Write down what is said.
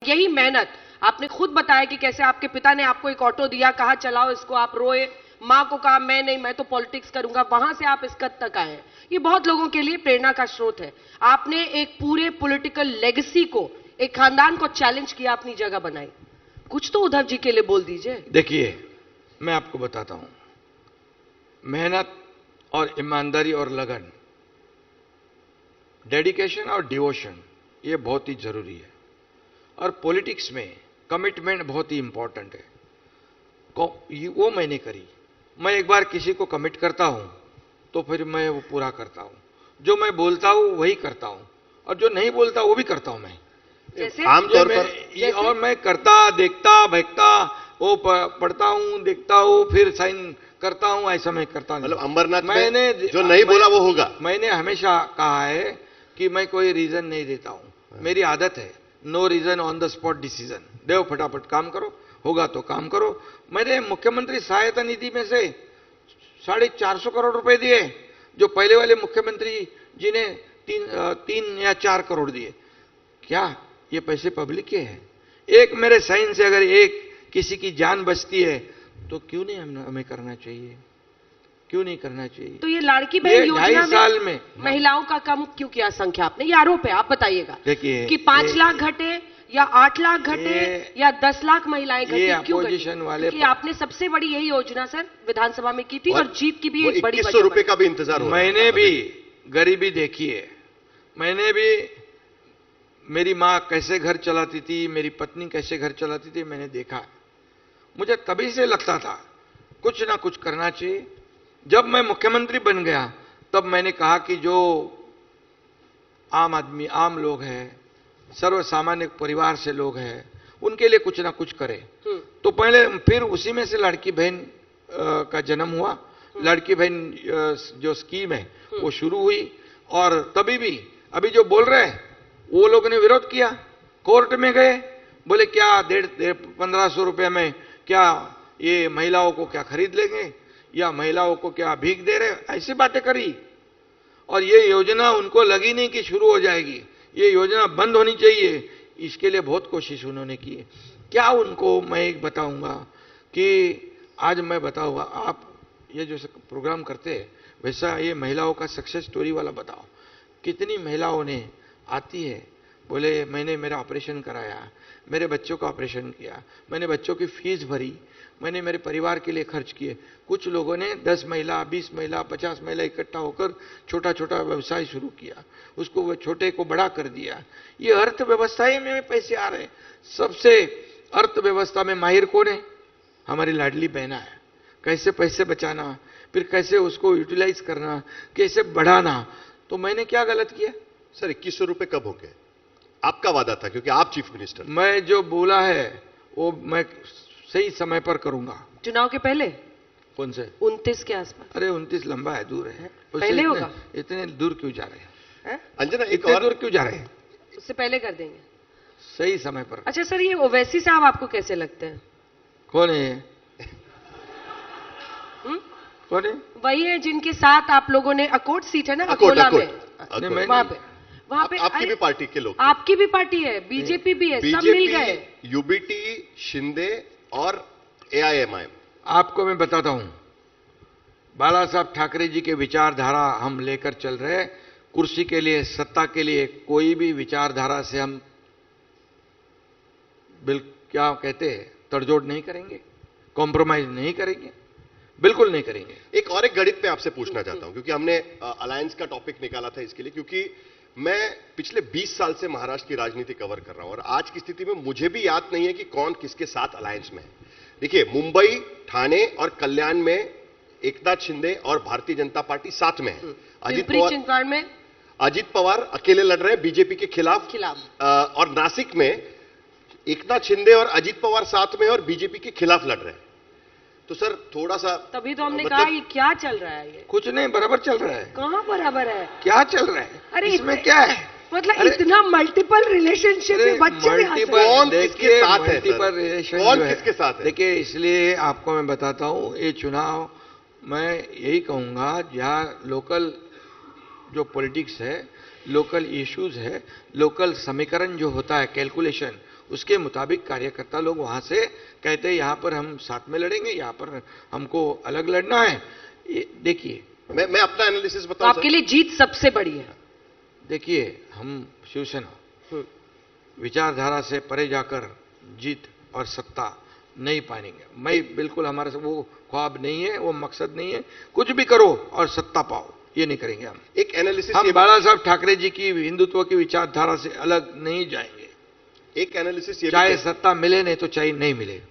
यही मेहनत आपने खुद बताया कि कैसे आपके पिता ने आपको एक ऑटो दिया, कहा चलाओ इसको, आप रोए, माँ को कहा मैं नहीं, मैं तो पॉलिटिक्स करूंगा, वहां से आप इस कद तक आए हैं। ये बहुत लोगों के लिए प्रेरणा का स्रोत है। आपने एक पूरे पॉलिटिकल लेगेसी को, एक खानदान को चैलेंज किया, अपनी जगह बनाई। कुछ तो उद्धव जी के लिए बोल दीजिए। देखिए, मैं आपको बताता हूं, मेहनत और ईमानदारी और लगन, डेडिकेशन और डिवोशन, ये बहुत ही जरूरी है। और पॉलिटिक्स में कमिटमेंट बहुत ही इंपॉर्टेंट है। वो मैंने करी। मैं एक बार किसी को कमिट करता हूं तो फिर मैं वो पूरा करता हूं। जो मैं बोलता हूं वही करता हूं, और जो नहीं बोलता वो भी करता हूं मैं। जैसे आमतौर पर और मैं करता, देखता, बहकता, वो पढ़ता हूं, देखता हूं, फिर साइन करता हूं, ऐसा मैं करता नहीं। मतलब अंबरनाथ मैंने जो नहीं बोला वो होगा। मैंने हमेशा कहा है कि मैं कोई रीजन नहीं देता हूं। मेरी आदत है no reason on the spot decision. Dev फटाफट काम करो, होगा तो काम करो। मैंने मुख्यमंत्री सहायता निधि में से 450 करोड़ रुपए दिए, जो पहले वाले मुख्यमंत्री जी ने 3 या 4 करोड़ दिए। क्या ये पैसे पब्लिक के हैं? एक मेरे साइन से अगर एक किसी की जान बचती है तो क्यों नहीं हमें करना चाहिए? क्यों नहीं करना चाहिए? तो ये लाड़की बहन योजना साल में महिलाओं का कम क्यों किया संख्या आपने? ये आरोप है, आप बताइएगा। देखिए कि 5 लाख घटे या 8 लाख घटे या 10 लाख महिलाएं घटी, क्यों घटी? कि आपने सबसे बड़ी यही योजना सर विधानसभा में की थी, और जीत की भी एक बड़ी 2100 रुपए का भी इंतजार हो रहा है। मैंने भी गरीबी देखी है। मैंने भी, मेरी माँ कैसे घर चलाती थी, मेरी पत्नी कैसे घर चलाती थी, मैंने देखा। मुझे तभी से लगता था कुछ ना कुछ करना चाहिए। जब मैं मुख्यमंत्री बन गया तब मैंने कहा कि जो आम आदमी, आम लोग हैं, सर्व सामान्य परिवार से लोग हैं, उनके लिए कुछ ना कुछ करें। तो पहले फिर उसी में से लड़की बहन का जन्म हुआ। लड़की बहन जो स्कीम है वो शुरू हुई, और तभी भी अभी जो बोल रहे हैं वो लोगों ने विरोध किया, कोर्ट में गए, बोले क्या 1500 रुपये में क्या ये महिलाओं को क्या खरीद लेंगे, या महिलाओं को क्या भीख दे रहे, ऐसी बातें करी। और ये योजना उनको लगी नहीं कि शुरू हो जाएगी, ये योजना बंद होनी चाहिए। इसके लिए बहुत कोशिश उन्होंने की। क्या उनको मैं एक बताऊंगा कि आज मैं बताऊंगा, आप ये जो प्रोग्राम करते हैं वैसा ये महिलाओं का सक्सेस स्टोरी वाला बताओ। कितनी महिलाओं ने आती है, बोले मैंने मेरा ऑपरेशन कराया, मेरे बच्चों का ऑपरेशन किया, मैंने बच्चों की फीस भरी, मैंने मेरे परिवार के लिए खर्च किए। कुछ लोगों ने 10 महिला, 20 महिला, 50 महिला इकट्ठा होकर छोटा छोटा व्यवसाय शुरू किया, उसको वो छोटे को बड़ा कर दिया। ये अर्थव्यवस्था में पैसे आ रहे हैं। सबसे अर्थव्यवस्था में माहिर कौन है? हमारी लाडली बहना है। कैसे पैसे बचाना, फिर कैसे उसको यूटिलाइज करना, कैसे बढ़ाना। तो मैंने क्या गलत किया? सर 2100 रुपए कब हो गए? आपका वादा था, क्योंकि आप चीफ मिनिस्टर। मैं जो बोला है वो मैं सही समय पर करूंगा। चुनाव के पहले? कौन से? 29 के आसपास। अरे 29 लंबा है, दूर है। पहले होगा। इतने दूर क्यों जा रहे हैं? अंजना एक और दूर क्यों जा रहे हैं? उससे पहले कर देंगे, सही समय पर। अच्छा सर, ये ओवैसी साहब आपको कैसे लगते हैं? कौन है? कौन है? वही है जिनके साथ आप लोगों ने अकोट सीट है ना अकोला में, वहां पे आपकी भी पार्टी के लोग। आपकी भी पार्टी है, बीजेपी भी है, सब मिल गए। यूबीटी, शिंदे और एआईएमआईएम। आपको मैं बताता हूं, बाला साहब ठाकरे जी के विचारधारा हम लेकर चल रहे हैं। कुर्सी के लिए, सत्ता के लिए कोई भी विचारधारा से हम क्या कहते हैं, तड़जोड़ नहीं करेंगे, कॉम्प्रोमाइज नहीं करेंगे, बिल्कुल नहीं करेंगे। एक गणित पे आपसे पूछना चाहता हूं, क्योंकि हमने अलायंस का टॉपिक निकाला था इसके लिए, क्योंकि मैं पिछले 20 साल से महाराष्ट्र की राजनीति कवर कर रहा हूं, और आज की स्थिति में मुझे भी याद नहीं है कि कौन किसके साथ अलायंस में है। देखिए, मुंबई, ठाणे और कल्याण में एकनाथ शिंदे और भारतीय जनता पार्टी साथ में है। अजित पवार अकेले लड़ रहे हैं बीजेपी के खिलाफ। और नासिक में एकनाथ शिंदे और अजित पवार साथ में और बीजेपी के खिलाफ लड़ रहे हैं। तो सर थोड़ा सा, तभी तो हमने कहा ये क्या चल रहा है? ये कुछ नहीं, बराबर चल रहा है। कहाँ बराबर है? क्या चल रहा है? अरे इसमें क्या है? मतलब इतना मल्टीपल रिलेशनशिप में बच्चे कौन किसके साथ है? मल्टीपल रिलेशन कौन किसके साथ है? देखिए, इसलिए आपको मैं बताता हूं, ये चुनाव मैं यही कहूंगा, जहां लोकल जो पॉलिटिक्स है, लोकल इश्यूज है, लोकल समीकरण जो होता है, कैलकुलेशन, उसके मुताबिक कार्यकर्ता लोग वहां से कहते हैं यहाँ पर हम साथ में लड़ेंगे, यहाँ पर हमको अलग लड़ना है। देखिए, मैं अपना एनालिसिस तो बताऊं आपके लिए जीत सबसे बड़ी है। देखिए, हम शिवसेना विचारधारा से परे जाकर जीत और सत्ता नहीं पाएंगे। मैं बिल्कुल, हमारा वो ख्वाब नहीं है, वो मकसद नहीं है। कुछ भी करो और सत्ता पाओ, ये नहीं करेंगे हम। एक एनालिसिस हम बाला साहब ठाकरे जी की हिंदुत्व की विचारधारा से अलग नहीं जाएंगे, एक एनालिसिस ये चाहे सत्ता मिले नहीं तो चाहे नहीं मिले।